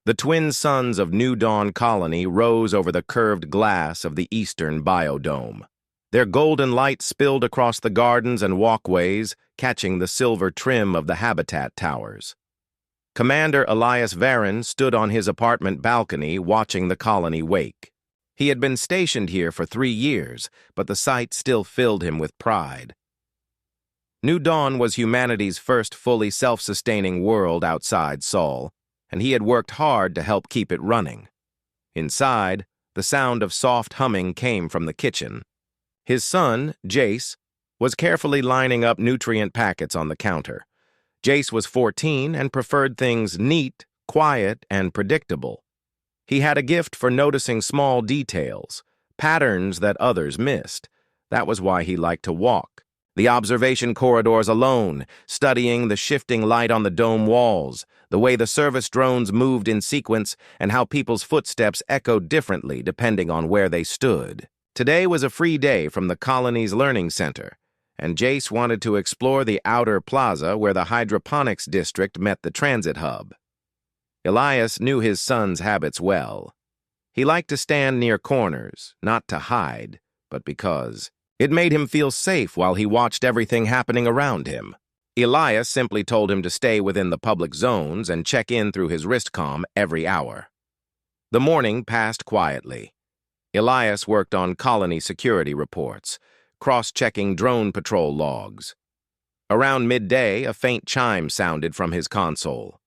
The twin suns of New Dawn Colony rose over the curved glass of the eastern biodome. Their golden light spilled across the gardens and walkways, catching the silver trim of the habitat towers. Commander Elias Varon stood on his apartment balcony watching the colony wake. He had been stationed here for 3 years, but the sight still filled him with pride. New Dawn was humanity's first fully self-sustaining world outside Sol, and he had worked hard to help keep it running. Inside, the sound of soft humming came from the kitchen. His son, Jace, was carefully lining up nutrient packets on the counter. Jace was 14 and preferred things neat, quiet, and predictable. He had a gift for noticing small details, patterns that others missed. That was why he liked to walk the observation corridors alone, studying the shifting light on the dome walls, the way the service drones moved in sequence, and how people's footsteps echoed differently depending on where they stood. Today was a free day from the colony's learning center, and Jace wanted to explore the outer plaza where the hydroponics district met the transit hub. Elias knew his son's habits well. He liked to stand near corners, not to hide, but because it made him feel safe while he watched everything happening around him. Elias simply told him to stay within the public zones and check in through his wristcom every hour. The morning passed quietly. Elias worked on colony security reports, cross-checking drone patrol logs. Around midday, a faint chime sounded from his console.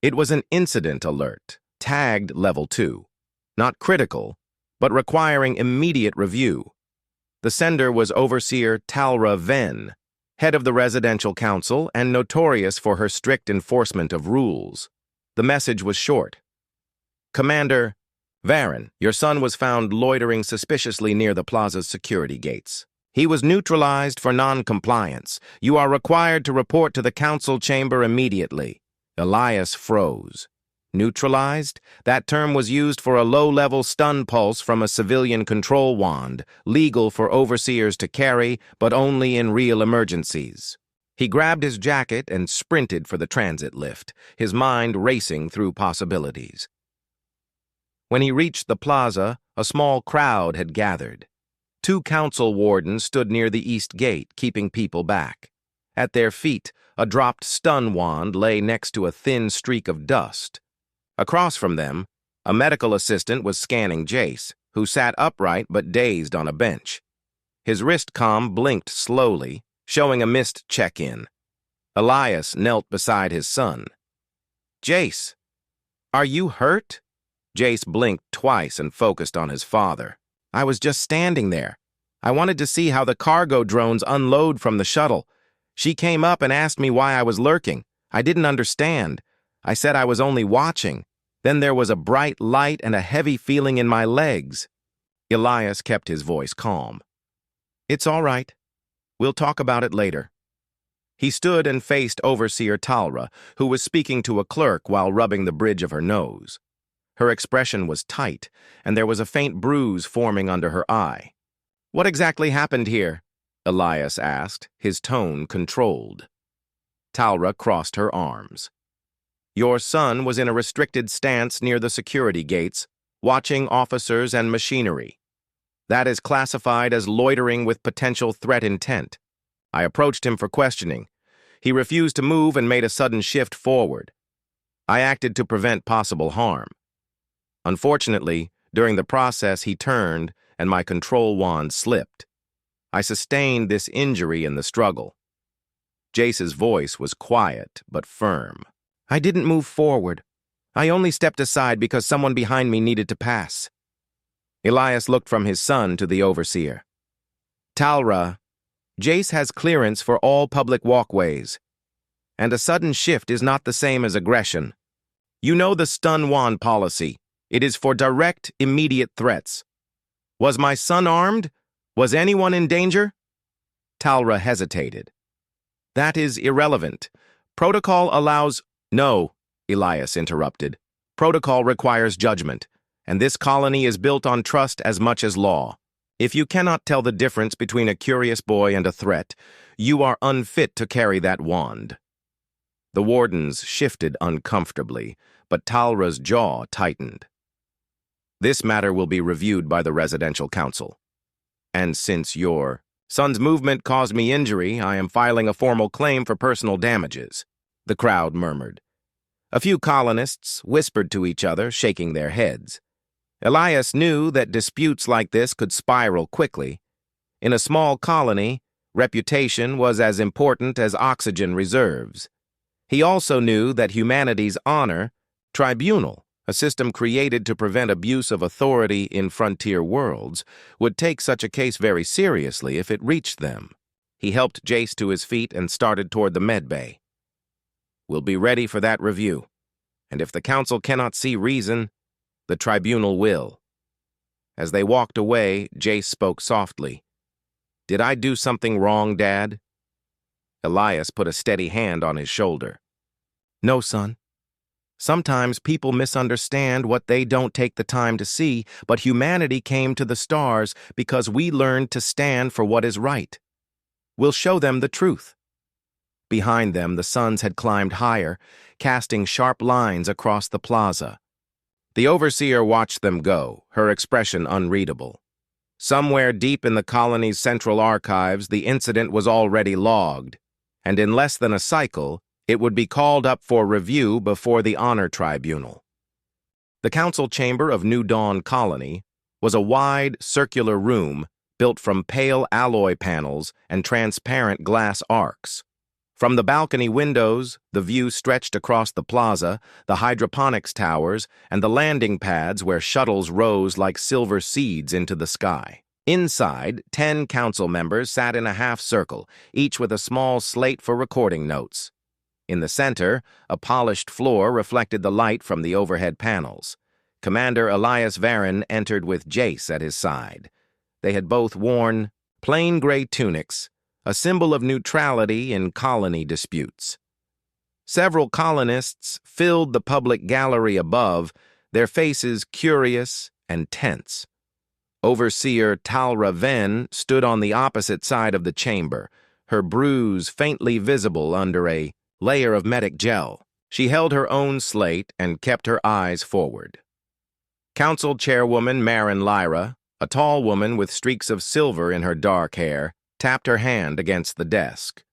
It was an incident alert, tagged Level 2. Not critical, but requiring immediate review. The sender was Overseer Talra Venn, head of the residential council and notorious for her strict enforcement of rules. The message was short. Commander Varon, your son was found loitering suspiciously near the plaza's security gates. He was neutralized for non-compliance. You are required to report to the council chamber immediately. Elias froze. Neutralized? That term was used for a low-level stun pulse from a civilian control wand, legal for overseers to carry, but only in real emergencies. He grabbed his jacket and sprinted for the transit lift, his mind racing through possibilities. When he reached the plaza, a small crowd had gathered. 2 council wardens stood near the east gate, keeping people back. At their feet, a dropped stun wand lay next to a thin streak of dust. Across from them, a medical assistant was scanning Jace, who sat upright but dazed on a bench. His wristcom blinked slowly, showing a missed check-in. Elias knelt beside his son. Jace, are you hurt? Jace blinked twice and focused on his father. I was just standing there. I wanted to see how the cargo drones unload from the shuttle. She came up and asked me why I was lurking. I didn't understand. I said I was only watching. Then there was a bright light and a heavy feeling in my legs. Elias kept his voice calm. It's all right. We'll talk about it later. He stood and faced Overseer Talra, who was speaking to a clerk while rubbing the bridge of her nose. Her expression was tight, and there was a faint bruise forming under her eye. What exactly happened here? Elias asked, his tone controlled. Talra crossed her arms. Your son was in a restricted stance near the security gates, watching officers and machinery. That is classified as loitering with potential threat intent. I approached him for questioning. He refused to move and made a sudden shift forward. I acted to prevent possible harm. Unfortunately, during the process he turned and my control wand slipped. I sustained this injury in the struggle. Jace's voice was quiet but firm. I didn't move forward. I only stepped aside because someone behind me needed to pass. Elias looked from his son to the overseer. Talra, Jace has clearance for all public walkways, and a sudden shift is not the same as aggression. You know the stun wand policy. It is for direct, immediate threats. Was my son armed? Was anyone in danger? Talra hesitated. That is irrelevant. Protocol allows... No, Elias interrupted. Protocol requires judgment, and this colony is built on trust as much as law. If you cannot tell the difference between a curious boy and a threat, you are unfit to carry that wand. The wardens shifted uncomfortably, but Talra's jaw tightened. This matter will be reviewed by the residential council. And since your son's movement caused me injury, I am filing a formal claim for personal damages, the crowd murmured. A few colonists whispered to each other, shaking their heads. Elias knew that disputes like this could spiral quickly. In a small colony, reputation was as important as oxygen reserves. He also knew that humanity's honor tribunal, a system created to prevent abuse of authority in frontier worlds, would take such a case very seriously if it reached them. He helped Jace to his feet and started toward the medbay. We'll be ready for that review, and if the council cannot see reason, the tribunal will. As they walked away, Jace spoke softly. Did I do something wrong, Dad? Elias put a steady hand on his shoulder. No, son. Sometimes people misunderstand what they don't take the time to see, but humanity came to the stars because we learned to stand for what is right. We'll show them the truth. Behind them, the suns had climbed higher, casting sharp lines across the plaza. The overseer watched them go, her expression unreadable. Somewhere deep in the colony's central archives, the incident was already logged, and in less than a cycle, it would be called up for review before the honor tribunal. The council chamber of New Dawn Colony was a wide, circular room built from pale alloy panels and transparent glass arcs. From the balcony windows, the view stretched across the plaza, the hydroponics towers, and the landing pads where shuttles rose like silver seeds into the sky. Inside, 10 council members sat in a half-circle, each with a small slate for recording notes. In the center, a polished floor reflected the light from the overhead panels. Commander Elias Varon entered with Jace at his side. They had both worn plain gray tunics, a symbol of neutrality in colony disputes. Several colonists filled the public gallery above, their faces curious and tense. Overseer Talra Ven stood on the opposite side of the chamber, her bruise faintly visible under a layer of medic gel. She held her own slate and kept her eyes forward. Council Chairwoman Marin Lyra, a tall woman with streaks of silver in her dark hair, tapped her hand against the desk.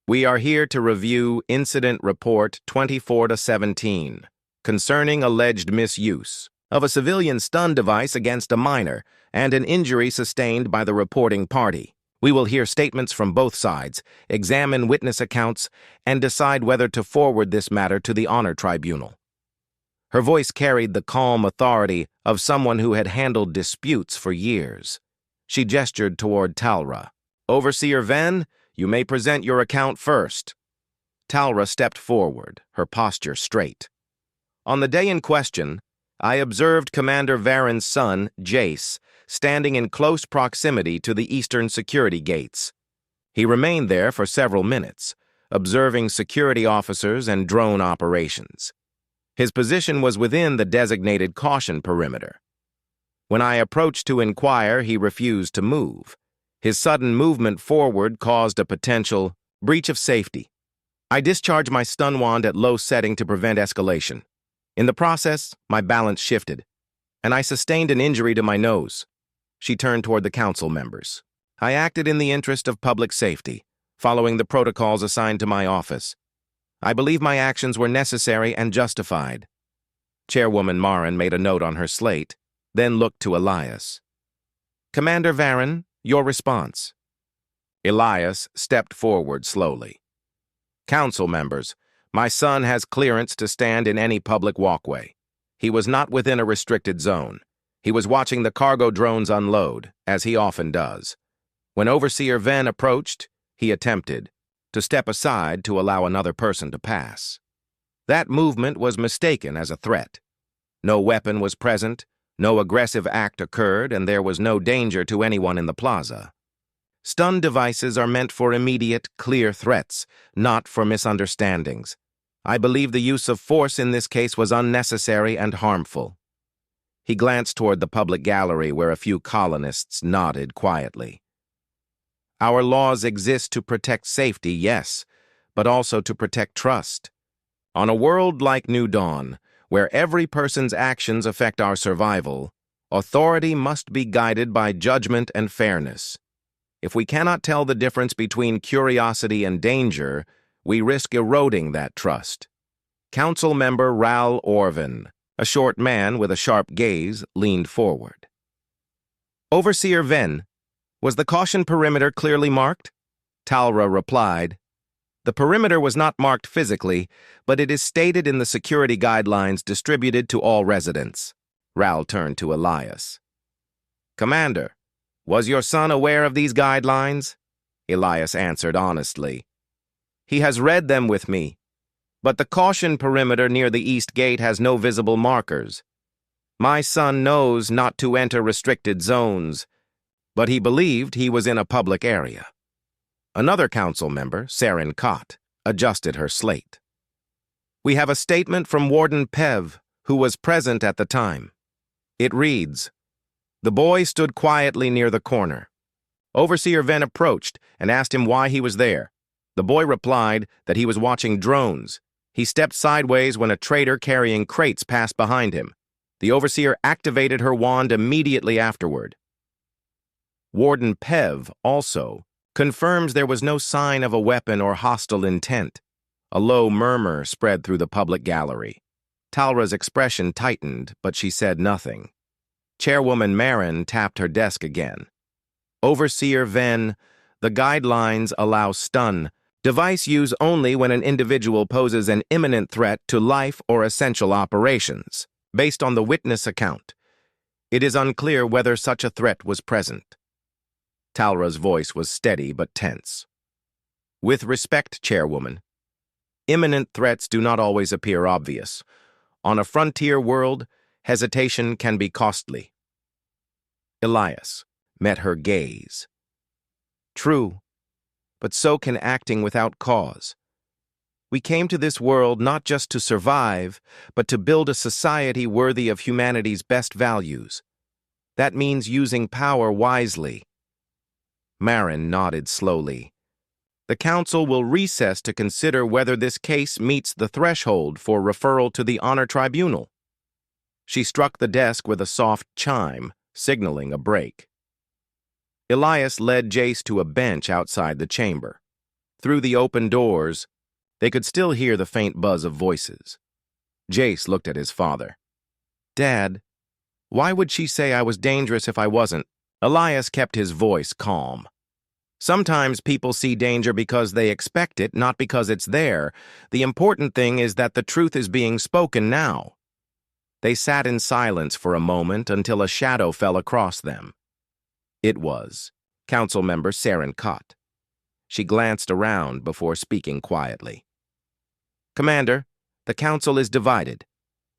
We are here to review Incident Report 24-17, concerning alleged misuse of a civilian stun device against a minor and an injury sustained by the reporting party. We will hear statements from both sides, examine witness accounts, and decide whether to forward this matter to the honor tribunal. Her voice carried the calm authority of someone who had handled disputes for years. She gestured toward Talra. Overseer Ven, you may present your account first. Talra stepped forward, her posture straight. On the day in question, I observed Commander Varon's son, Jace, standing in close proximity to the eastern security gates. He remained there for several minutes, observing security officers and drone operations. His position was within the designated caution perimeter. When I approached to inquire, he refused to move. His sudden movement forward caused a potential breach of safety. I discharged my stun wand at low setting to prevent escalation. In the process, my balance shifted, and I sustained an injury to my nose. She turned toward the council members. I acted in the interest of public safety, following the protocols assigned to my office. I believe my actions were necessary and justified. Chairwoman Marin made a note on her slate, then looked to Elias. Commander Varon, your response. Elias stepped forward slowly. Council members, my son has clearance to stand in any public walkway. He was not within a restricted zone. He was watching the cargo drones unload, as he often does. When Overseer Ven approached, he attempted to step aside to allow another person to pass. That movement was mistaken as a threat. No weapon was present, no aggressive act occurred, and there was no danger to anyone in the plaza. Stun devices are meant for immediate, clear threats, not for misunderstandings. I believe the use of force in this case was unnecessary and harmful. He glanced toward the public gallery where a few colonists nodded quietly. Our laws exist to protect safety, yes, but also to protect trust. On a world like New Dawn, where every person's actions affect our survival, authority must be guided by judgment and fairness. If we cannot tell the difference between curiosity and danger, we risk eroding that trust. Council member Ral Orvin, a short man with a sharp gaze, leaned forward. Overseer Venn, was the caution perimeter clearly marked? Talra replied, the perimeter was not marked physically, but it is stated in the security guidelines distributed to all residents. Ral turned to Elias. Commander, was your son aware of these guidelines? Elias answered honestly. He has read them with me, but the caution perimeter near the east gate has no visible markers. My son knows not to enter restricted zones, but he believed he was in a public area. Another council member, Saren Kott, adjusted her slate. We have a statement from Warden Pev, who was present at the time. It reads, the boy stood quietly near the corner. Overseer Venn approached and asked him why he was there. The boy replied that he was watching drones. He stepped sideways when a trader carrying crates passed behind him. The overseer activated her wand immediately afterward. Warden Pev also confirms there was no sign of a weapon or hostile intent. A low murmur spread through the public gallery. Talra's expression tightened, but she said nothing. Chairwoman Marin tapped her desk again. Overseer Venn, the guidelines allow stun. Device use only when an individual poses an imminent threat to life or essential operations, based on the witness account. It is unclear whether such a threat was present. Talra's voice was steady but tense. With respect, Chairwoman, imminent threats do not always appear obvious. On a frontier world, hesitation can be costly. Elias met her gaze. True, but so can acting without cause. We came to this world not just to survive, but to build a society worthy of humanity's best values. That means using power wisely. Marin nodded slowly. The council will recess to consider whether this case meets the threshold for referral to the honor tribunal. She struck the desk with a soft chime, signaling a break. Elias led Jace to a bench outside the chamber. Through the open doors, they could still hear the faint buzz of voices. Jace looked at his father. Dad, why would she say I was dangerous if I wasn't? Elias kept his voice calm. Sometimes people see danger because they expect it, not because it's there. The important thing is that the truth is being spoken now. They sat in silence for a moment until a shadow fell across them. It was Councilmember Saren Kott. She glanced around before speaking quietly. Commander, the council is divided.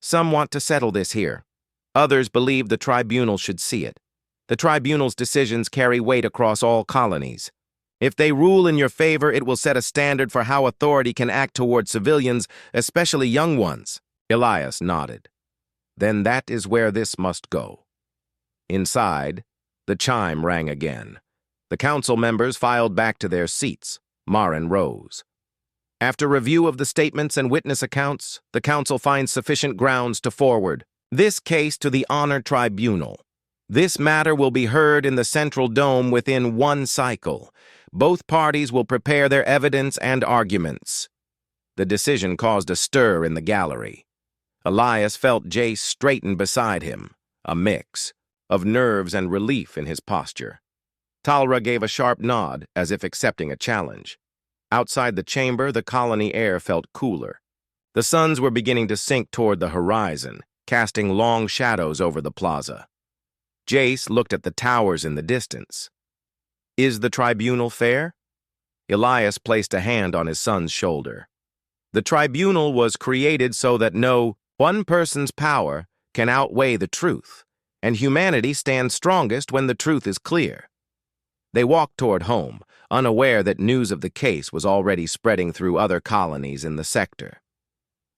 Some want to settle this here. Others believe the tribunal should see it. The tribunal's decisions carry weight across all colonies. If they rule in your favor, it will set a standard for how authority can act toward civilians, especially young ones. Elias nodded. Then that is where this must go. Inside, the chime rang again. The council members filed back to their seats. Marin rose. After review of the statements and witness accounts, the council finds sufficient grounds to forward this case to the honor tribunal. This matter will be heard in the Central Dome within one cycle. Both parties will prepare their evidence and arguments. The decision caused a stir in the gallery. Elias felt Jace straighten beside him, a mix of nerves and relief in his posture. Talra gave a sharp nod, as if accepting a challenge. Outside the chamber, the colony air felt cooler. The suns were beginning to sink toward the horizon, casting long shadows over the plaza. Jace looked at the towers in the distance. Is the tribunal fair? Elias placed a hand on his son's shoulder. The tribunal was created so that no one person's power can outweigh the truth, and humanity stands strongest when the truth is clear. They walked toward home, unaware that news of the case was already spreading through other colonies in the sector.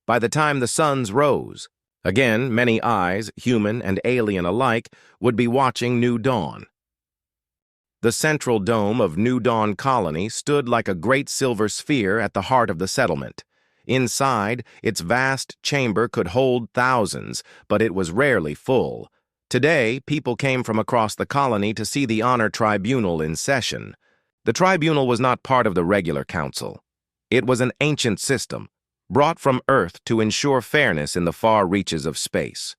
By the time the suns rose, again, many eyes, human and alien alike, would be watching New Dawn. The central dome of New Dawn Colony stood like a great silver sphere at the heart of the settlement. Inside, its vast chamber could hold thousands, but it was rarely full. Today, people came from across the colony to see the honor tribunal in session. The tribunal was not part of the regular council. It was an ancient system, brought from Earth to ensure fairness in the far reaches of space.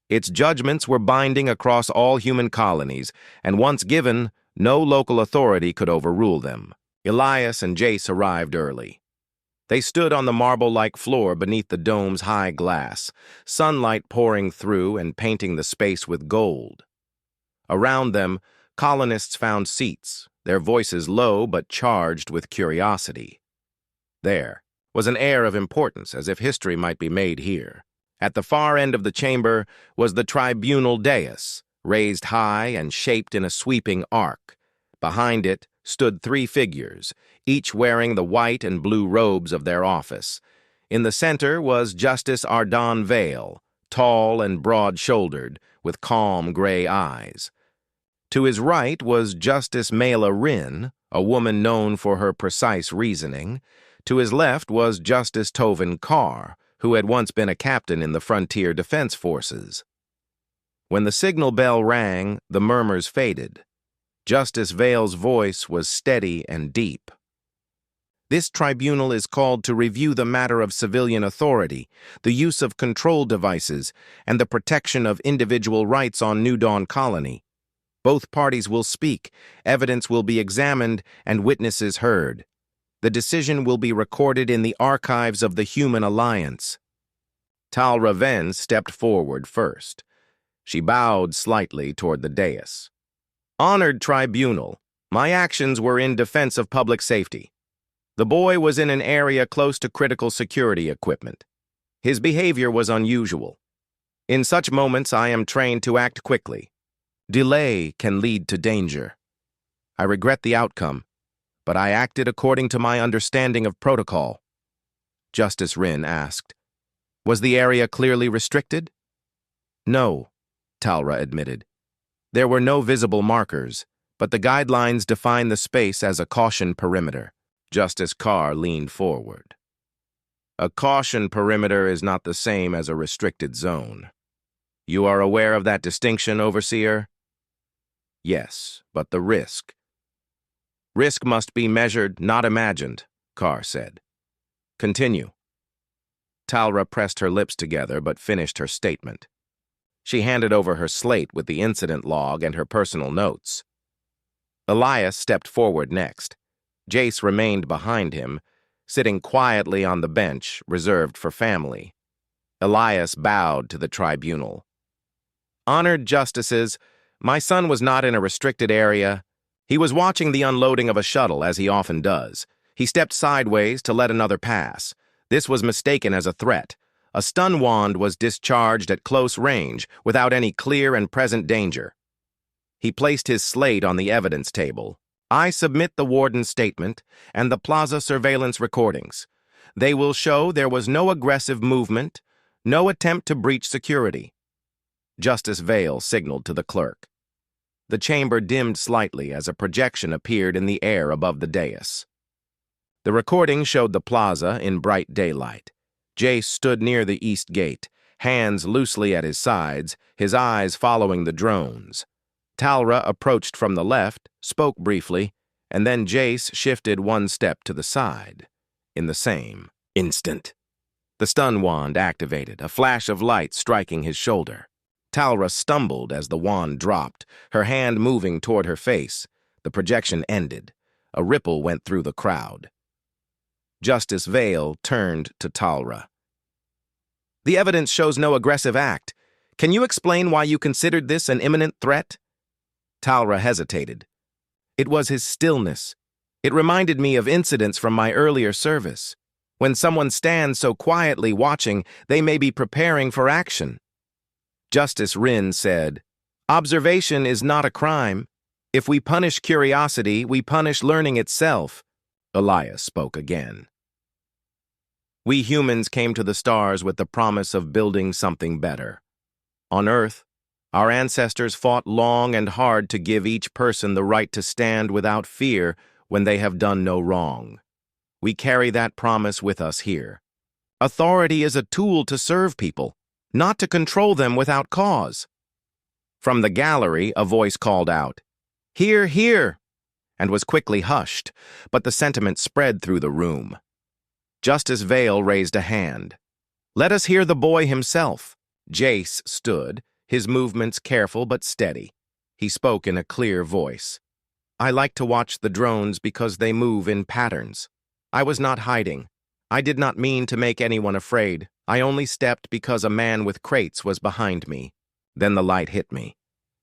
Its judgments were binding across all human colonies, and once given, no local authority could overrule them. Elias and Jace arrived early. They stood on the marble-like floor beneath the dome's high glass, sunlight pouring through and painting the space with gold. Around them, colonists found seats, their voices low but charged with curiosity. There was an air of importance, as if history might be made here. At the far end of the chamber was the tribunal dais, raised high and shaped in a sweeping arc. Behind it stood three figures, each wearing the white and blue robes of their office. In the center was Justice Ardon Vale, tall and broad-shouldered, with calm gray eyes. To his right was Justice Mela Rin, a woman known for her precise reasoning. To his left was Justice Tovin Carr, who had once been a captain in the Frontier Defense Forces. When the signal bell rang, the murmurs faded. Justice Vale's voice was steady and deep. This tribunal is called to review the matter of civilian authority, the use of control devices, and the protection of individual rights on New Dawn Colony. Both parties will speak, evidence will be examined, and witnesses heard. The decision will be recorded in the archives of the Human Alliance. Talra Ven stepped forward first. She bowed slightly toward the dais. Honored tribunal, my actions were in defense of public safety. The boy was in an area close to critical security equipment. His behavior was unusual. In such moments, I am trained to act quickly. Delay can lead to danger. I regret the outcome, but I acted according to my understanding of protocol. Justice Rin asked. Was the area clearly restricted? No, Talra admitted. There were no visible markers, but the guidelines define the space as a caution perimeter. Justice Carr leaned forward. A caution perimeter is not the same as a restricted zone. You are aware of that distinction, Overseer? Yes, but the risk. Risk must be measured, not imagined, Carr said. Continue. Talra pressed her lips together but finished her statement. She handed over her slate with the incident log and her personal notes. Elias stepped forward next. Jace remained behind him, sitting quietly on the bench reserved for family. Elias bowed to the tribunal. Honored justices, my son was not in a restricted area. He was watching the unloading of a shuttle, as he often does. He stepped sideways to let another pass. This was mistaken as a threat. A stun wand was discharged at close range without any clear and present danger. He placed his slate on the evidence table. I submit the warden's statement and the plaza surveillance recordings. They will show there was no aggressive movement, no attempt to breach security. Justice Vale signaled to the clerk. The chamber dimmed slightly as a projection appeared in the air above the dais. The recording showed the plaza in bright daylight. Jace stood near the east gate, hands loosely at his sides, his eyes following the drones. Talra approached from the left, spoke briefly, and then Jace shifted one step to the side. In the same instant, the stun wand activated, a flash of light striking his shoulder. Talra stumbled as the wand dropped, her hand moving toward her face. The projection ended. A ripple went through the crowd. Justice Vale turned to Talra. The evidence shows no aggressive act. Can you explain why you considered this an imminent threat? Talra hesitated. It was his stillness. It reminded me of incidents from my earlier service. When someone stands so quietly watching, they may be preparing for action. Justice Rin said, Observation is not a crime. If we punish curiosity, we punish learning itself. Elias spoke again. We humans came to the stars with the promise of building something better. On Earth, Our ancestors fought long and hard to give each person the right to stand without fear when they have done no wrong. We carry that promise with us here. Authority is a tool to serve people, not to control them without cause. From the gallery, a voice called out, "Hear, hear!" and was quickly hushed, but the sentiment spread through the room. Justice Vale raised a hand. "Let us hear the boy himself." Jace stood, his movements careful but steady. He spoke in a clear voice. "I like to watch the drones because they move in patterns. I was not hiding. I did not mean to make anyone afraid. I only stepped because a man with crates was behind me. Then the light hit me,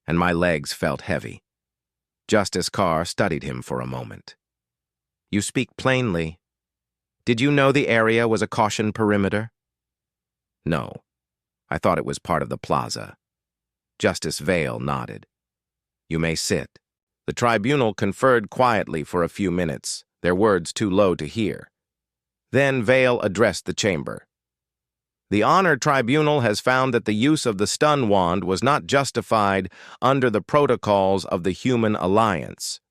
and my legs felt heavy." Justice Carr studied him for a moment. "You speak plainly. Did you know the area was a caution perimeter?" "No. I thought it was part of the plaza." Justice Vale nodded. "You may sit." The tribunal conferred quietly for a few minutes, their words too low to hear. Then Vale addressed the chamber. "The Honor Tribunal has found that the use of the stun wand was not justified under the protocols of the Human Alliance.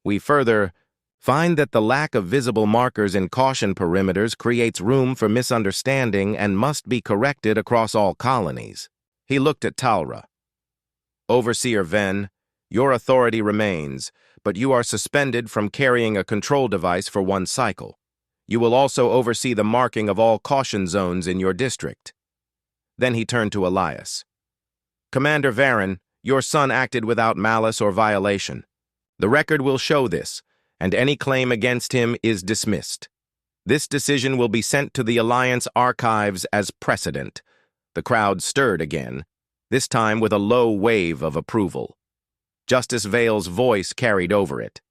We further find that the lack of visible markers in caution perimeters creates room for misunderstanding and must be corrected across all colonies." He looked at Talra. "Overseer Ven, your authority remains, but you are suspended from carrying a control device for 1 cycle. You will also oversee the marking of all caution zones in your district." Then he turned to Elias. "Commander Varen, your son acted without malice or violation. The record will show this, and any claim against him is dismissed. This decision will be sent to the Alliance archives as precedent." The crowd stirred again, this time with a low wave of approval. Justice Vale's voice carried over it.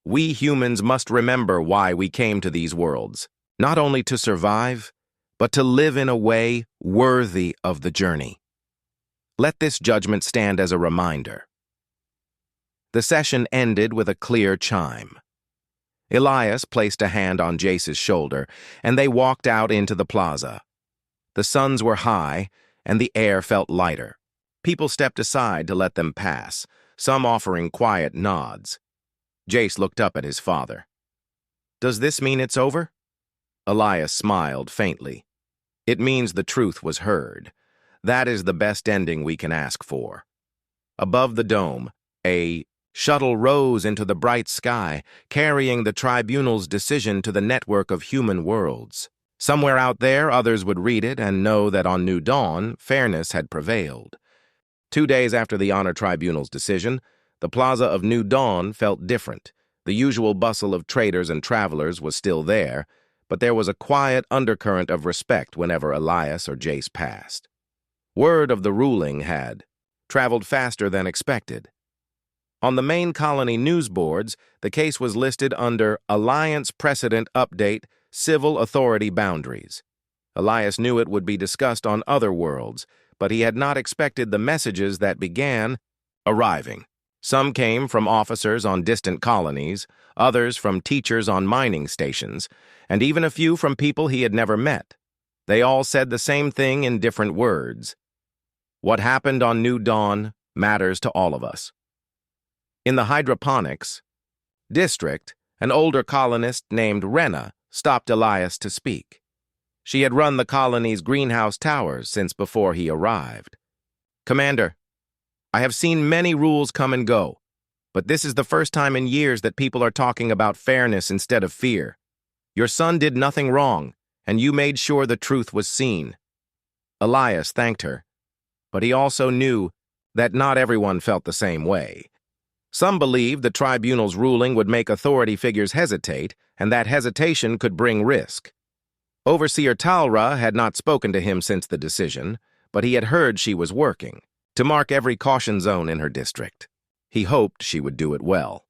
"We humans must remember why we came to these worlds, not only to survive, but to live in a way worthy of the journey. Let this judgment stand as a reminder." The session ended with a clear chime. Elias placed a hand on Jace's shoulder, and they walked out into the plaza. The suns were high, and the air felt lighter. People stepped aside to let them pass, some offering quiet nods. Jace looked up at his father. "Does this mean it's over?" Elias smiled faintly. "It means the truth was heard. That is the best ending we can ask for." Above the dome, a shuttle rose into the bright sky, carrying the tribunal's decision to the network of human worlds. Somewhere out there, others would read it and know that on New Dawn, fairness had prevailed. 2 days after the Honor Tribunal's decision, the plaza of New Dawn felt different. The usual bustle of traders and travelers was still there, but there was a quiet undercurrent of respect whenever Elias or Jace passed. Word of the ruling had traveled faster than expected. On the main colony news boards, the case was listed under Alliance Precedent Update, Civil Authority Boundaries. Elias knew it would be discussed on other worlds, but he had not expected the messages that began arriving. Some came from officers on distant colonies, others from teachers on mining stations, and even a few from people he had never met. They all said the same thing in different words. What happened on New Dawn matters to all of us. In the hydroponics district, an older colonist named Rena stopped Elias to speak. She had run the colony's greenhouse towers since before he arrived. "Commander, I have seen many rules come and go, but this is the first time in years that people are talking about fairness instead of fear. Your son did nothing wrong, and you made sure the truth was seen." Elias thanked her, but he also knew that not everyone felt the same way. Some believed the tribunal's ruling would make authority figures hesitate, and that hesitation could bring risk. Overseer Talra had not spoken to him since the decision, but he had heard she was working to mark every caution zone in her district. He hoped she would do it well.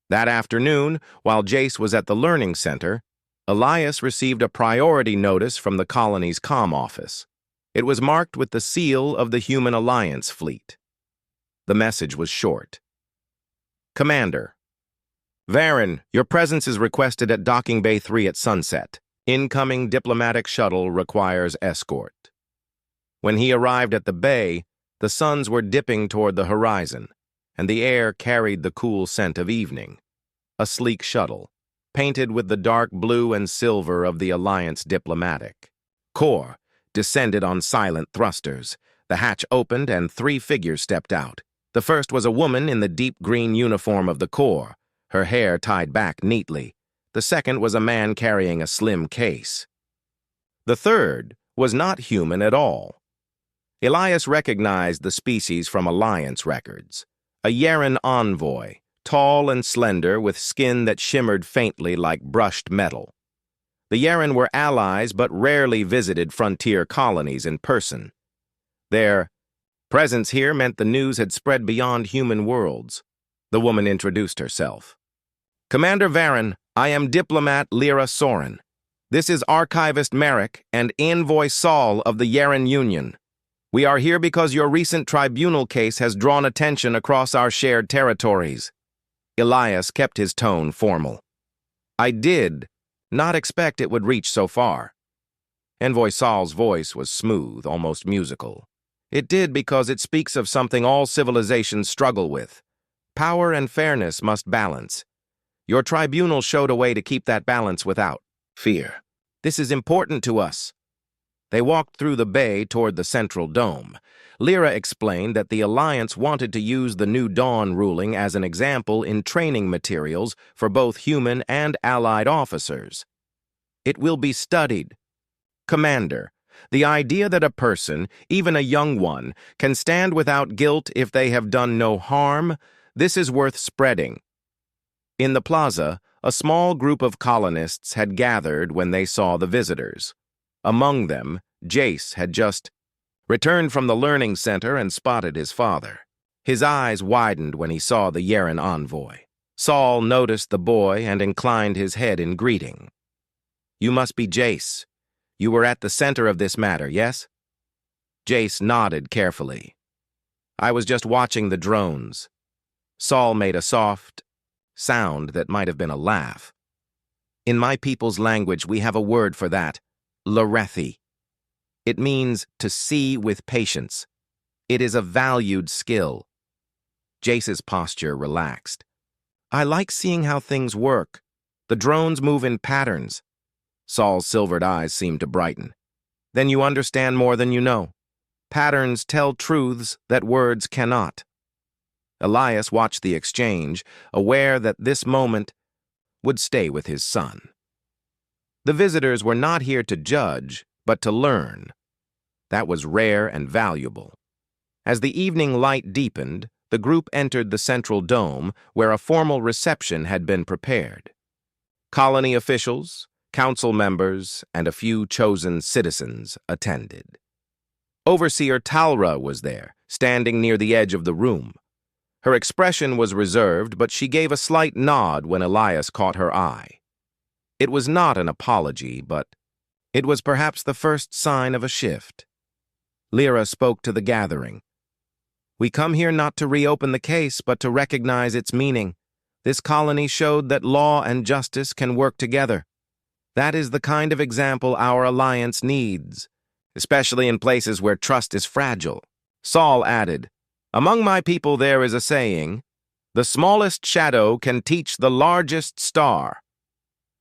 That afternoon, while Jace was at the Learning Center, Elias received a priority notice from the colony's comm office. It was marked with the seal of the Human Alliance fleet. The message was short. "Commander, Varen, your presence is requested at Docking Bay 3 at sunset. Incoming diplomatic shuttle requires escort." When he arrived at the bay, The suns were dipping toward the horizon, and the air carried the cool scent of evening. A sleek shuttle, painted with the dark blue and silver of the Alliance diplomatic corps, descended on silent thrusters. The hatch opened and 3 figures stepped out. The first was a woman in the deep green uniform of the corps, her hair tied back neatly. The second was a man carrying a slim case. The third was not human at all. Elias recognized the species from Alliance records. A Yaren envoy, tall and slender with skin that shimmered faintly like brushed metal. The Yaren were allies but rarely visited frontier colonies in person. Their presence here meant the news had spread beyond human worlds. The woman introduced herself. Commander Varen, I am diplomat Lyra Soren. This is Archivist Merrick and Envoy Saul of the Yaren Union. We are here because your recent tribunal case has drawn attention across our shared territories. Elias kept his tone formal. I did not expect it would reach so far. Envoy Saul's voice was smooth, almost musical. It did because it speaks of something all civilizations struggle with. Power and fairness must balance. Your tribunal showed a way to keep that balance without fear. This is important to us. They walked through the bay toward the central dome. Lyra explained that the Alliance wanted to use the New Dawn ruling as an example in training materials for both human and allied officers. It will be studied. Commander, the idea that a person, even a young one, can stand without guilt if they have done no harm, this is worth spreading. In the plaza, a small group of colonists had gathered when they saw the visitors. Among them, Jace had just returned from the learning center and spotted his father. His eyes widened when he saw the Yaren envoy. Saul noticed the boy and inclined his head in greeting. You must be Jace. You were at the center of this matter, yes? Jace nodded carefully. I was just watching the drones. Saul made a soft sound that might have been a laugh. In my people's language, we have a word for that. Lorethi. It means to see with patience. It is a valued skill. Jace's posture relaxed. I like seeing how things work. The drones move in patterns. Saul's silvered eyes seemed to brighten. Then you understand more than you know. Patterns tell truths that words cannot. Elias watched the exchange, aware that this moment would stay with his son. The visitors were not here to judge, but to learn. That was rare and valuable. As the evening light deepened, the group entered the central dome where a formal reception had been prepared. Colony officials, council members, and a few chosen citizens attended. Overseer Talra was there, standing near the edge of the room. Her expression was reserved, but she gave a slight nod when Elias caught her eye. It was not an apology, but it was perhaps the first sign of a shift. Lyra spoke to the gathering. We come here not to reopen the case, but to recognize its meaning. This colony showed that law and justice can work together. That is the kind of example our alliance needs, especially in places where trust is fragile. Saul added, among my people there is a saying, the smallest shadow can teach the largest star.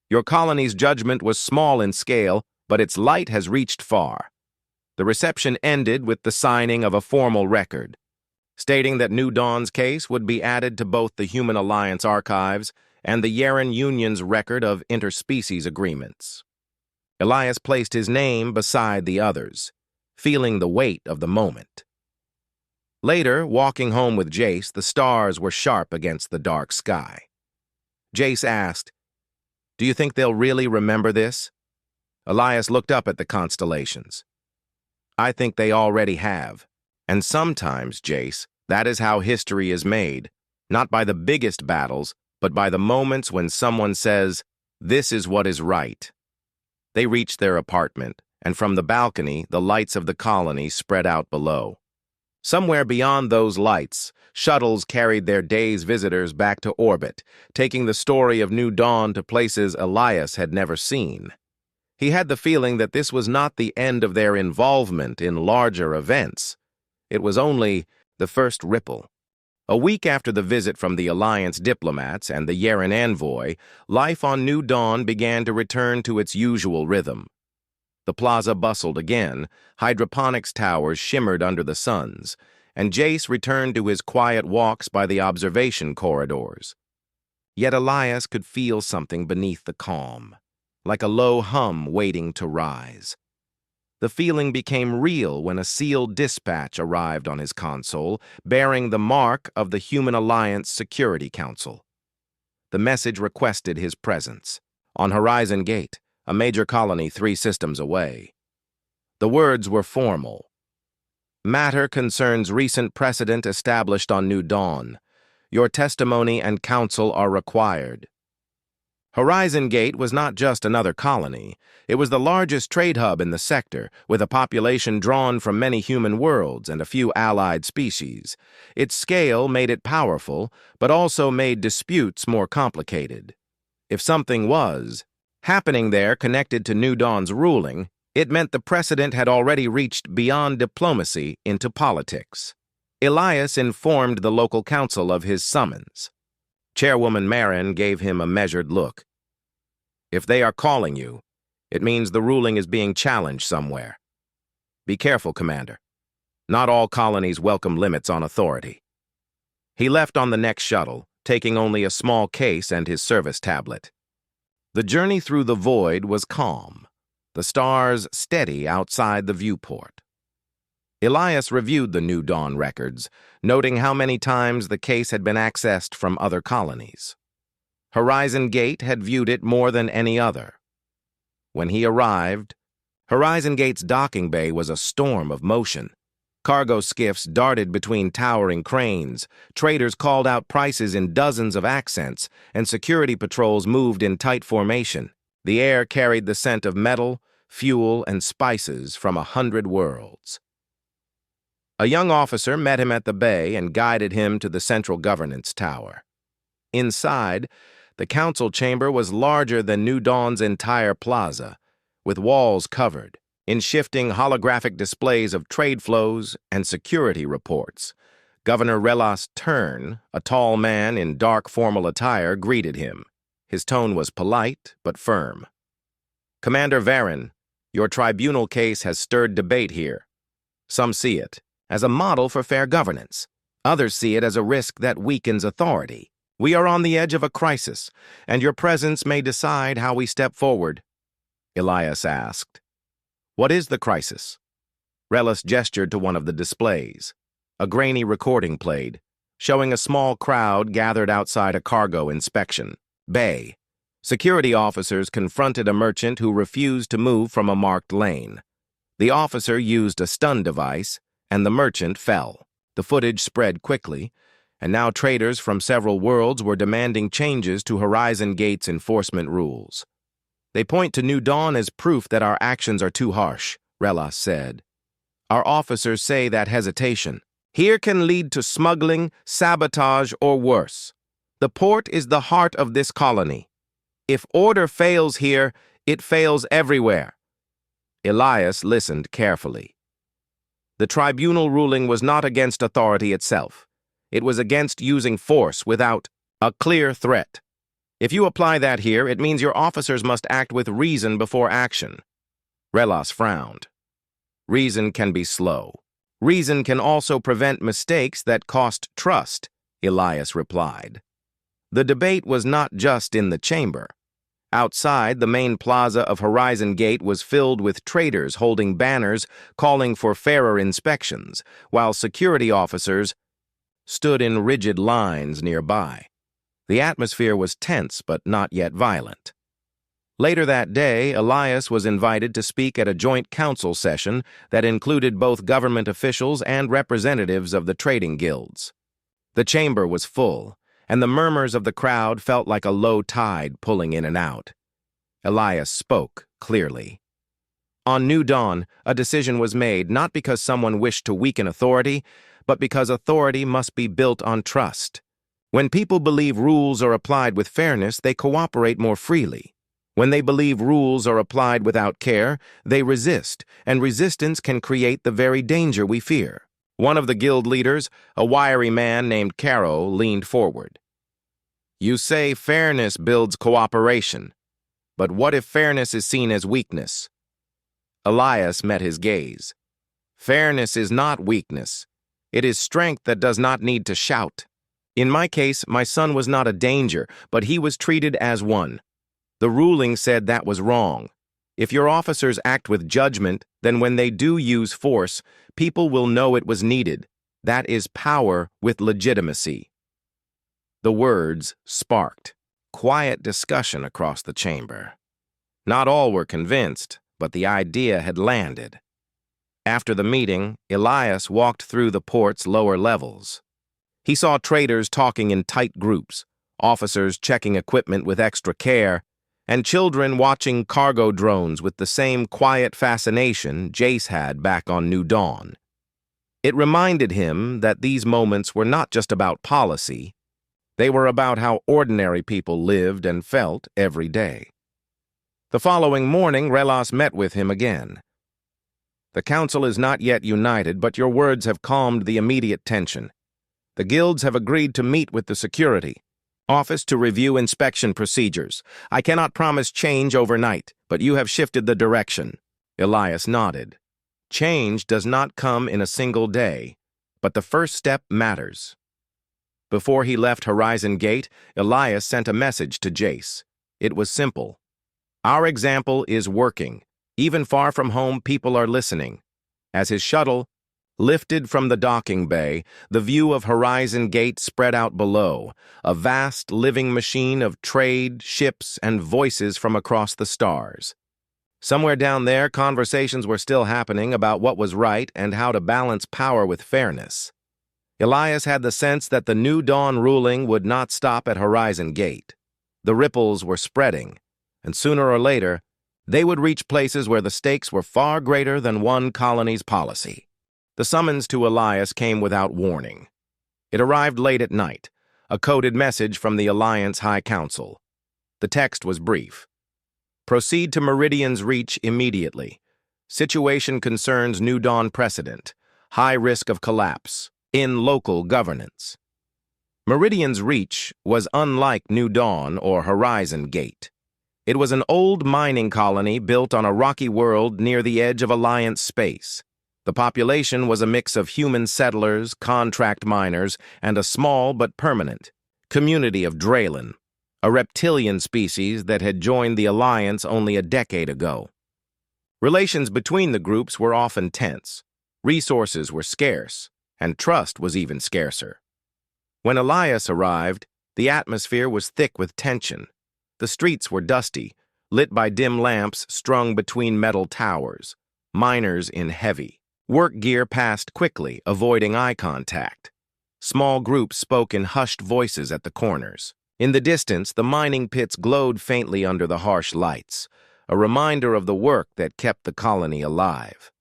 Your colony's judgment was small in scale, but its light has reached far. The reception ended with the signing of a formal record, stating that New Dawn's case would be added to both the Human Alliance archives and the Yaren Union's record of interspecies agreements. Elias placed his name beside the others, feeling the weight of the moment. Later, walking home with Jace, the stars were sharp against the dark sky. Jace asked, do you think they'll really remember this? Elias looked up at the constellations. I think they already have. And sometimes, Jace, that is how history is made, not by the biggest battles, but by the moments when someone says, this is what is right. They reached their apartment, and from the balcony, the lights of the colony spread out below. Somewhere beyond those lights, shuttles carried their day's visitors back to orbit, taking the story of New Dawn to places Elias had never seen. He had the feeling that this was not the end of their involvement in larger events. It was only the first ripple. A week after the visit from the Alliance diplomats and the Yeren envoy, life on New Dawn began to return to its usual rhythm. The plaza bustled again, hydroponics towers shimmered under the suns, and Jace returned to his quiet walks by the observation corridors. Yet Elias could feel something beneath the calm, like a low hum waiting to rise. The feeling became real when a sealed dispatch arrived on his console, bearing the mark of the Human Alliance Security Council. The message requested his presence, on Horizon Gate, a major colony 3 systems away. The words were formal. Matter concerns recent precedent established on New Dawn. Your testimony and counsel are required. Horizon Gate was not just another colony. It was the largest trade hub in the sector, with a population drawn from many human worlds and a few allied species. Its scale made it powerful, but also made disputes more complicated. If something was happening there connected to New Dawn's ruling, it meant the precedent had already reached beyond diplomacy into politics. Elias informed the local council of his summons. Chairwoman Marin gave him a measured look. If they are calling you, it means the ruling is being challenged somewhere. Be careful, Commander. Not all colonies welcome limits on authority. He left on the next shuttle, taking only a small case and his service tablet. The journey through the void was calm, the stars steady outside the viewport. Elias reviewed the New Dawn records, noting how many times the case had been accessed from other colonies. Horizon Gate had viewed it more than any other. When he arrived, Horizon Gate's docking bay was a storm of motion. Cargo skiffs darted between towering cranes, traders called out prices in dozens of accents, and security patrols moved in tight formation. The air carried the scent of metal, fuel, and spices from 100 worlds. A young officer met him at the bay and guided him to the central governance tower. Inside, the council chamber was larger than New Dawn's entire plaza, with walls covered in shifting holographic displays of trade flows and security reports. Governor Relas Tern, a tall man in dark formal attire, greeted him. His tone was polite but firm. Commander Varen, your tribunal case has stirred debate here. Some see it as a model for fair governance. Others see it as a risk that weakens authority. We are on the edge of a crisis, and your presence may decide how we step forward. Elias asked. What is the crisis? Relas gestured to one of the displays. A grainy recording played, showing a small crowd gathered outside a cargo inspection bay. Security officers confronted a merchant who refused to move from a marked lane. The officer used a stun device, and the merchant fell. The footage spread quickly, and now traders from several worlds were demanding changes to Horizon Gate's enforcement rules. They point to New Dawn as proof that our actions are too harsh, Relas said. Our officers say that hesitation here can lead to smuggling, sabotage, or worse. The port is the heart of this colony. If order fails here, it fails everywhere. Elias listened carefully. The tribunal ruling was not against authority itself. It was against using force without a clear threat. If you apply that here, it means your officers must act with reason before action. Relas frowned. Reason can be slow. Reason can also prevent mistakes that cost trust, Elias replied. The debate was not just in the chamber. Outside, the main plaza of Horizon Gate was filled with traders holding banners calling for fairer inspections, while security officers stood in rigid lines nearby. The atmosphere was tense but not yet violent. Later that day, Elias was invited to speak at a joint council session that included both government officials and representatives of the trading guilds. The chamber was full, and the murmurs of the crowd felt like a low tide pulling in and out. Elias spoke clearly. On New Dawn, a decision was made not because someone wished to weaken authority, but because authority must be built on trust. When people believe rules are applied with fairness, they cooperate more freely. When they believe rules are applied without care, they resist, and resistance can create the very danger we fear. One of the guild leaders, a wiry man named Caro, leaned forward. You say fairness builds cooperation, but what if fairness is seen as weakness? Elias met his gaze. Fairness is not weakness. It is strength that does not need to shout. In my case, my son was not a danger, but he was treated as one. The ruling said that was wrong. If your officers act with judgment, then when they do use force, people will know it was needed. That is power with legitimacy. The words sparked quiet discussion across the chamber. Not all were convinced, but the idea had landed. After the meeting, Elias walked through the port's lower levels. He saw traders talking in tight groups, officers checking equipment with extra care, and children watching cargo drones with the same quiet fascination Jace had back on New Dawn. It reminded him that these moments were not just about policy. They were about how ordinary people lived and felt every day. The following morning, Relas met with him again. The council is not yet united, but your words have calmed the immediate tension. The guilds have agreed to meet with the security office to review inspection procedures. I cannot promise change overnight, but you have shifted the direction. Elias nodded. Change does not come in a single day, but the first step matters. Before he left Horizon Gate, Elias sent a message to Jace. It was simple. Our example is working. Even far from home, people are listening. As his shuttle lifted from the docking bay, the view of Horizon Gate spread out below, a vast living machine of trade, ships, and voices from across the stars. Somewhere down there, conversations were still happening about what was right and how to balance power with fairness. Elias had the sense that the New Dawn ruling would not stop at Horizon Gate. The ripples were spreading, and sooner or later, they would reach places where the stakes were far greater than one colony's policy. The summons to Elias came without warning. It arrived late at night, a coded message from the Alliance High Council. The text was brief. Proceed to Meridian's Reach immediately. Situation concerns New Dawn precedent. High risk of collapse. In local governance. Meridian's Reach was unlike New Dawn or Horizon Gate. It was an old mining colony built on a rocky world near the edge of Alliance space. The population was a mix of human settlers, contract miners, and a small but permanent community of Draylen, a reptilian species that had joined the Alliance only a decade ago. Relations between the groups were often tense. Resources were scarce, and trust was even scarcer. When Elias arrived, the atmosphere was thick with tension. The streets were dusty, lit by dim lamps strung between metal towers, miners in heavy. Work gear passed quickly, avoiding eye contact. Small groups spoke in hushed voices at the corners. In the distance, the mining pits glowed faintly under the harsh lights, a reminder of the work that kept the colony alive.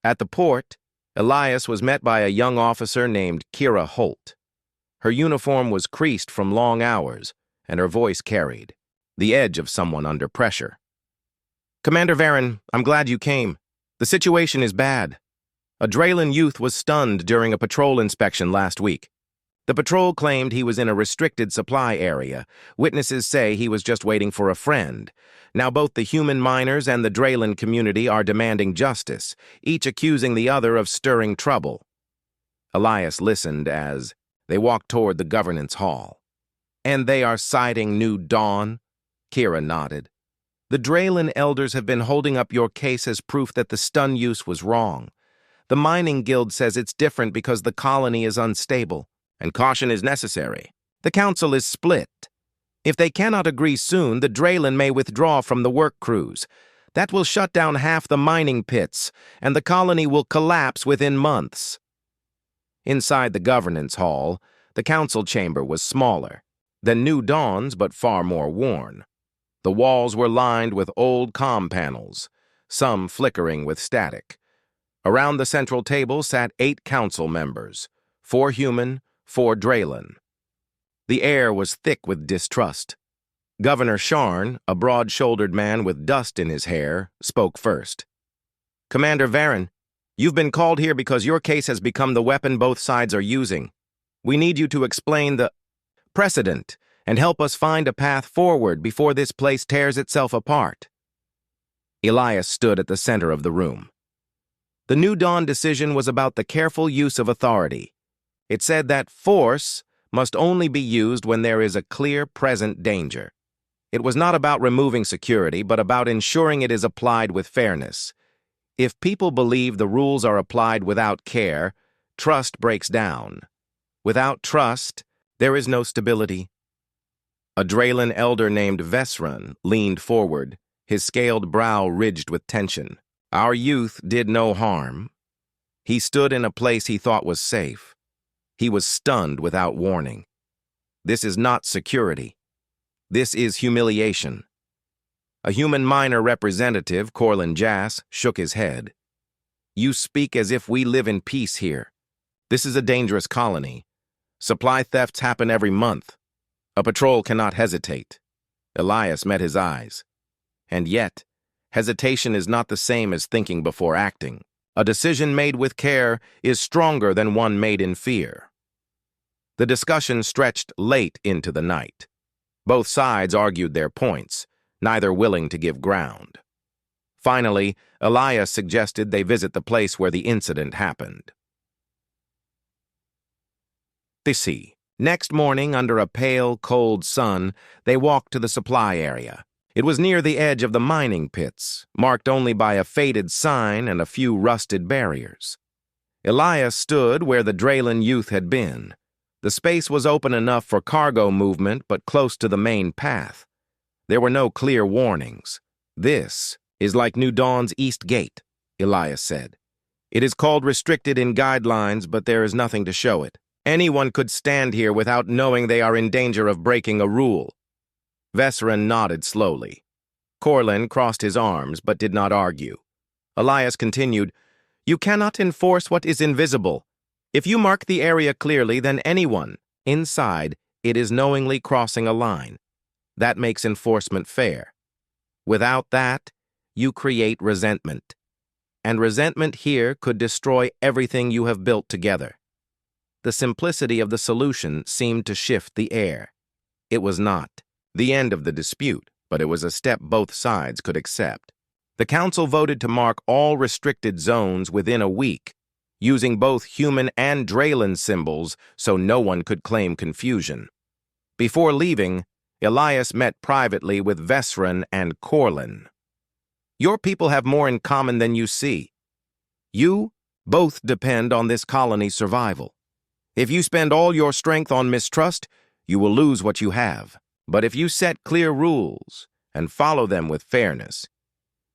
At the port, Elias was met by a young officer named Kira Holt. Her uniform was creased from long hours, and her voice carried the edge of someone under pressure. Commander Varen, I'm glad you came. The situation is bad. A Draylen youth was stunned during a patrol inspection last week. The patrol claimed he was in a restricted supply area. Witnesses say he was just waiting for a friend. Now both the human miners and the Draylen community are demanding justice, each accusing the other of stirring trouble. Elias listened as they walked toward the governance hall. And they are citing New Dawn? Kira nodded. The Draylen elders have been holding up your case as proof that the stun use was wrong. The mining guild says it's different because the colony is unstable, and caution is necessary. The council is split. If they cannot agree soon, the Draylen may withdraw from the work crews. That will shut down half the mining pits, and the colony will collapse within months. Inside the governance hall, the council chamber was smaller than New Dawn's, but far more worn. The walls were lined with old comm panels, some flickering with static. Around the central table sat 8 council members, 4 human, 4 Draylen. The air was thick with distrust. Governor Sharn, a broad-shouldered man with dust in his hair, spoke first. Commander Varen, You've been called here because your case has become the weapon both sides are using. We need you to explain the precedent and help us find a path forward before this place tears itself apart." Elias stood at the center of the room. The New Dawn decision was about the careful use of authority. It said that force must only be used when there is a clear present danger. It was not about removing security, but about ensuring it is applied with fairness. If people believe the rules are applied without care, trust breaks down. Without trust, there is no stability. A Draylen elder named Vesrun leaned forward, his scaled brow ridged with tension. Our youth did no harm. He stood in a place he thought was safe. He was stunned without warning. This is not security. This is humiliation. A human minor representative, Corlin Jass, shook his head. You speak as if we live in peace here. This is a dangerous colony. Supply thefts happen every month. A patrol cannot hesitate. Elias met his eyes. And yet, hesitation is not the same as thinking before acting. A decision made with care is stronger than one made in fear. The discussion stretched late into the night. Both sides argued their points, neither willing to give ground. Finally, Elias suggested they visit the place where the incident happened. Next morning, under a pale, cold sun, they walked to the supply area. It was near the edge of the mining pits, marked only by a faded sign and a few rusted barriers. Elias stood where the Draylen youth had been. The space was open enough for cargo movement, but close to the main path. There were no clear warnings. This is like New Dawn's East Gate, Elias said. It is called restricted in guidelines, but there is nothing to show it. Anyone could stand here without knowing they are in danger of breaking a rule. Vesrun nodded slowly. Corlin crossed his arms, but did not argue. Elias continued, You cannot enforce what is invisible. If you mark the area clearly, then anyone, inside, it is knowingly crossing a line. That makes enforcement fair. Without that, you create resentment. And resentment here could destroy everything you have built together. The simplicity of the solution seemed to shift the air. It was not the end of the dispute, but it was a step both sides could accept. The council voted to mark all restricted zones within a week, using both human and Draylen symbols so no one could claim confusion. Before leaving, Elias met privately with Vesrun and Corlin. Your people have more in common than you see. You both depend on this colony's survival. If you spend all your strength on mistrust, you will lose what you have. But if you set clear rules and follow them with fairness,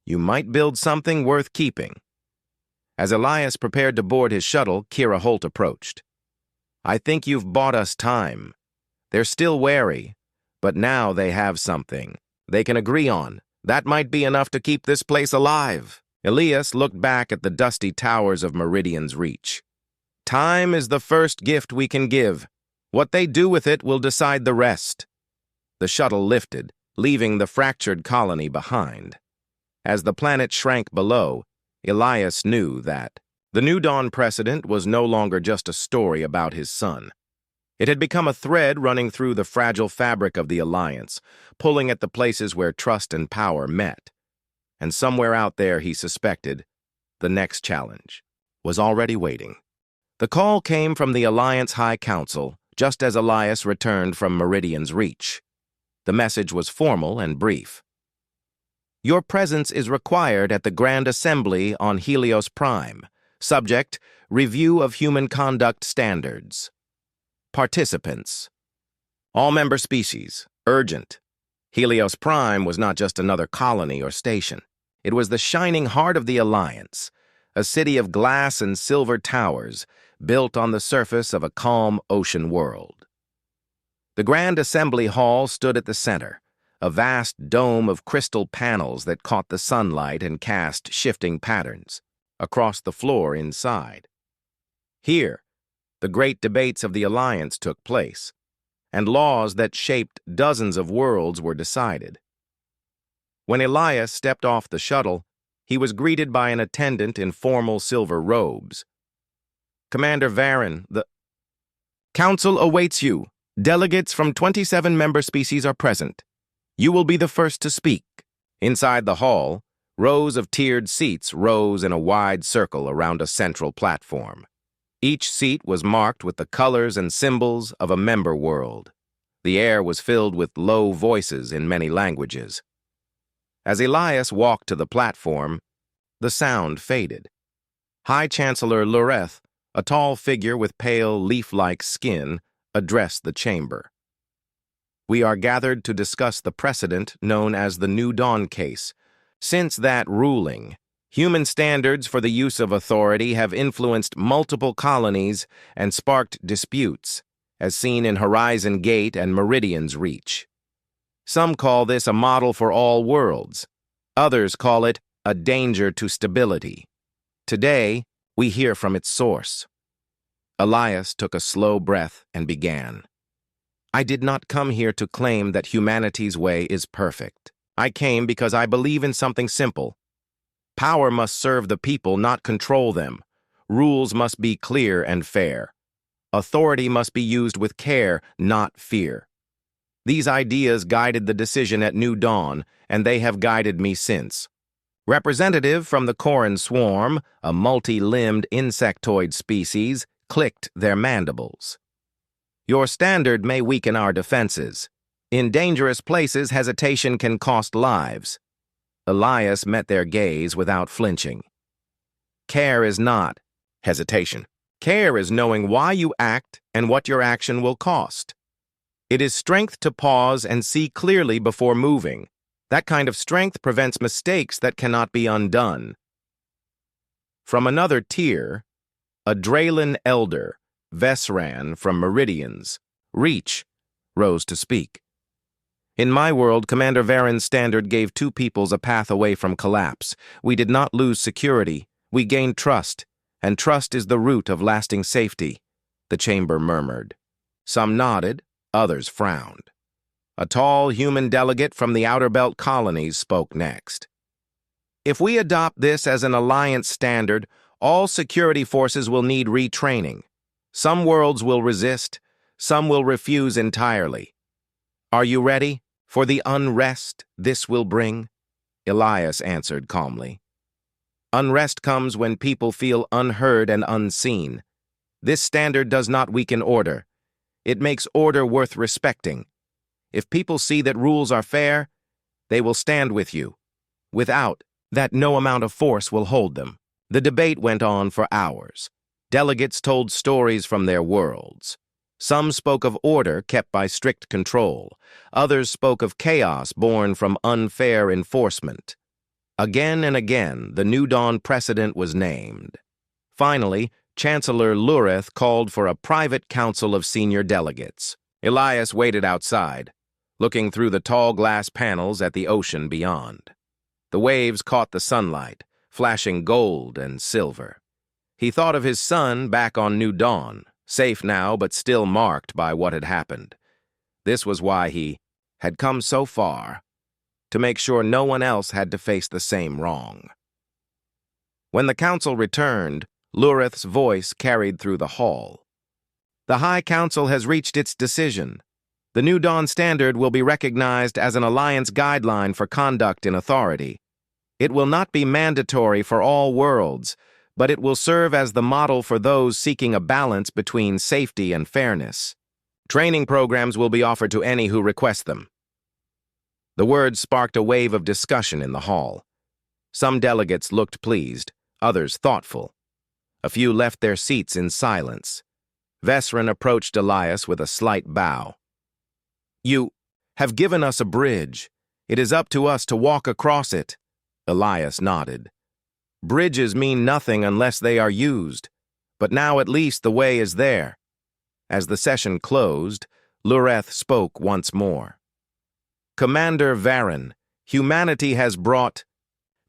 you might build something worth keeping. As Elias prepared to board his shuttle, Kira Holt approached. I think you've bought us time. They're still wary, but now they have something they can agree on. That might be enough to keep this place alive. Elias looked back at the dusty towers of Meridian's Reach. Time is the first gift we can give. What they do with it will decide the rest. The shuttle lifted, leaving the fractured colony behind. As the planet shrank below, Elias knew that the New Dawn precedent was no longer just a story about his son. It had become a thread running through the fragile fabric of the Alliance, pulling at the places where trust and power met. And somewhere out there, he suspected, the next challenge was already waiting. The call came from the Alliance High Council, just as Elias returned from Meridian's Reach. The message was formal and brief. Your presence is required at the Grand Assembly on Helios Prime. Subject, Review of Human Conduct Standards. Participants. All member species. Urgent. Helios Prime was not just another colony or station. It was the shining heart of the Alliance, a city of glass and silver towers, built on the surface of a calm ocean world. The Grand Assembly Hall stood at the center, a vast dome of crystal panels that caught the sunlight and cast shifting patterns across the floor inside. Here, the great debates of the Alliance took place, and laws that shaped dozens of worlds were decided. When Elias stepped off the shuttle, he was greeted by an attendant in formal silver robes. "Commander Varen, the council awaits you. Delegates from 27 member species are present. You will be the first to speak." Inside the hall, rows of tiered seats rose in a wide circle around a central platform. Each seat was marked with the colors and symbols of a member world. The air was filled with low voices in many languages. As Elias walked to the platform, the sound faded. High Chancellor Lureth, a tall figure with pale, leaf-like skin, addressed the chamber. "We are gathered to discuss the precedent known as the New Dawn case. Since that ruling, human standards for the use of authority have influenced multiple colonies and sparked disputes, as seen in Horizon Gate and Meridian's Reach. Some call this a model for all worlds. Others call it a danger to stability. Today, we hear from its source." Elias took a slow breath and began. "I did not come here to claim that humanity's way is perfect. I came because I believe in something simple. Power must serve the people, not control them. Rules must be clear and fair. Authority must be used with care, not fear. These ideas guided the decision at New Dawn, and they have guided me since." Representative from the Corin swarm, a multi-limbed insectoid species, clicked their mandibles. "Your standard may weaken our defenses. In dangerous places, hesitation can cost lives." Elias met their gaze without flinching. "Care is not hesitation. Care is knowing why you act and what your action will cost. It is strength to pause and see clearly before moving. That kind of strength prevents mistakes that cannot be undone." From another tier, a Draylen elder, Vesran from Meridian's Reach, rose to speak. "In my world, Commander Varen's standard gave two peoples a path away from collapse. We did not lose security. We gained trust, and trust is the root of lasting safety," the chamber murmured. Some nodded, others frowned. A tall human delegate from the Outer Belt colonies spoke next. "If we adopt this as an alliance standard, all security forces will need retraining. Some worlds will resist, some will refuse entirely. Are you ready for the unrest this will bring?" Elias answered calmly. "Unrest comes when people feel unheard and unseen. This standard does not weaken order. It makes order worth respecting. If people see that rules are fair, they will stand with you. Without that, no amount of force will hold them." The debate went on for hours. Delegates told stories from their worlds. Some spoke of order kept by strict control. Others spoke of chaos born from unfair enforcement. Again and again, the New Dawn precedent was named. Finally, Chancellor Lureth called for a private council of senior delegates. Elias waited outside, looking through the tall glass panels at the ocean beyond. The waves caught the sunlight, flashing gold and silver. He thought of his son back on New Dawn, safe now but still marked by what had happened. This was why he had come so far, to make sure no one else had to face the same wrong. When the council returned, Lureth's voice carried through the hall. "The High Council has reached its decision. The New Dawn Standard will be recognized as an alliance guideline for conduct in authority. It will not be mandatory for all worlds, but it will serve as the model for those seeking a balance between safety and fairness. Training programs will be offered to any who request them." The words sparked a wave of discussion in the hall. Some delegates looked pleased, others thoughtful. A few left their seats in silence. Vesran approached Elias with a slight bow. "You have given us a bridge. It is up to us to walk across it." Elias nodded. "Bridges mean nothing unless they are used, but now at least the way is there." As the session closed, Lureth spoke once more. "Commander Varen, humanity has brought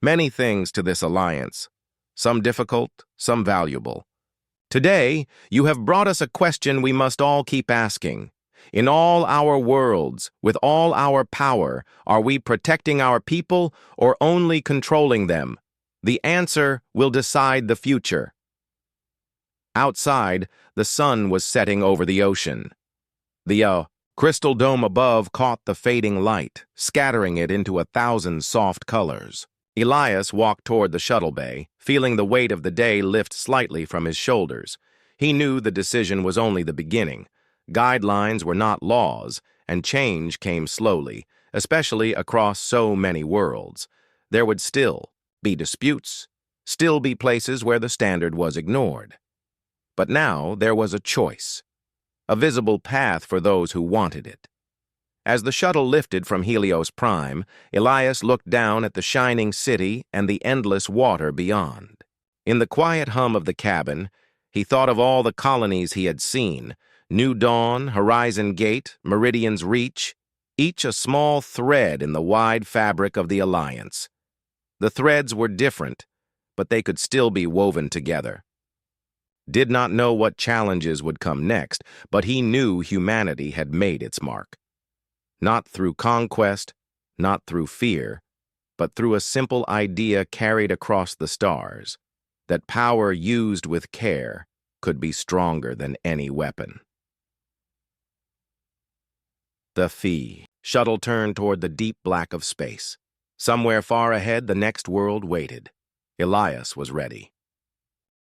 many things to this alliance, some difficult, some valuable. Today, you have brought us a question we must all keep asking. In all our worlds, with all our power, are we protecting our people or only controlling them? The answer will decide the future. Outside, the sun was setting over the ocean. The crystal dome above caught the fading light, scattering it into 1,000 soft colors. Elias walked toward the shuttle bay, feeling the weight of the day lift slightly from his shoulders. He knew the decision was only the beginning. Guidelines were not laws, and change came slowly, especially across so many worlds. There would still be disputes, still be places where the standard was ignored. But now there was a choice, a visible path for those who wanted it. As the shuttle lifted from Helios Prime, Elias looked down at the shining city and the endless water beyond. In the quiet hum of the cabin, he thought of all the colonies he had seen: New Dawn, Horizon Gate, Meridian's Reach, each a small thread in the wide fabric of the Alliance. The threads were different, but they could still be woven together. Did not know what challenges would come next, but he knew humanity had made its mark. Not through conquest, not through fear, but through a simple idea carried across the stars, that power used with care could be stronger than any weapon. The shuttle turned toward the deep black of space. Somewhere far ahead, the next world waited. Elias was ready.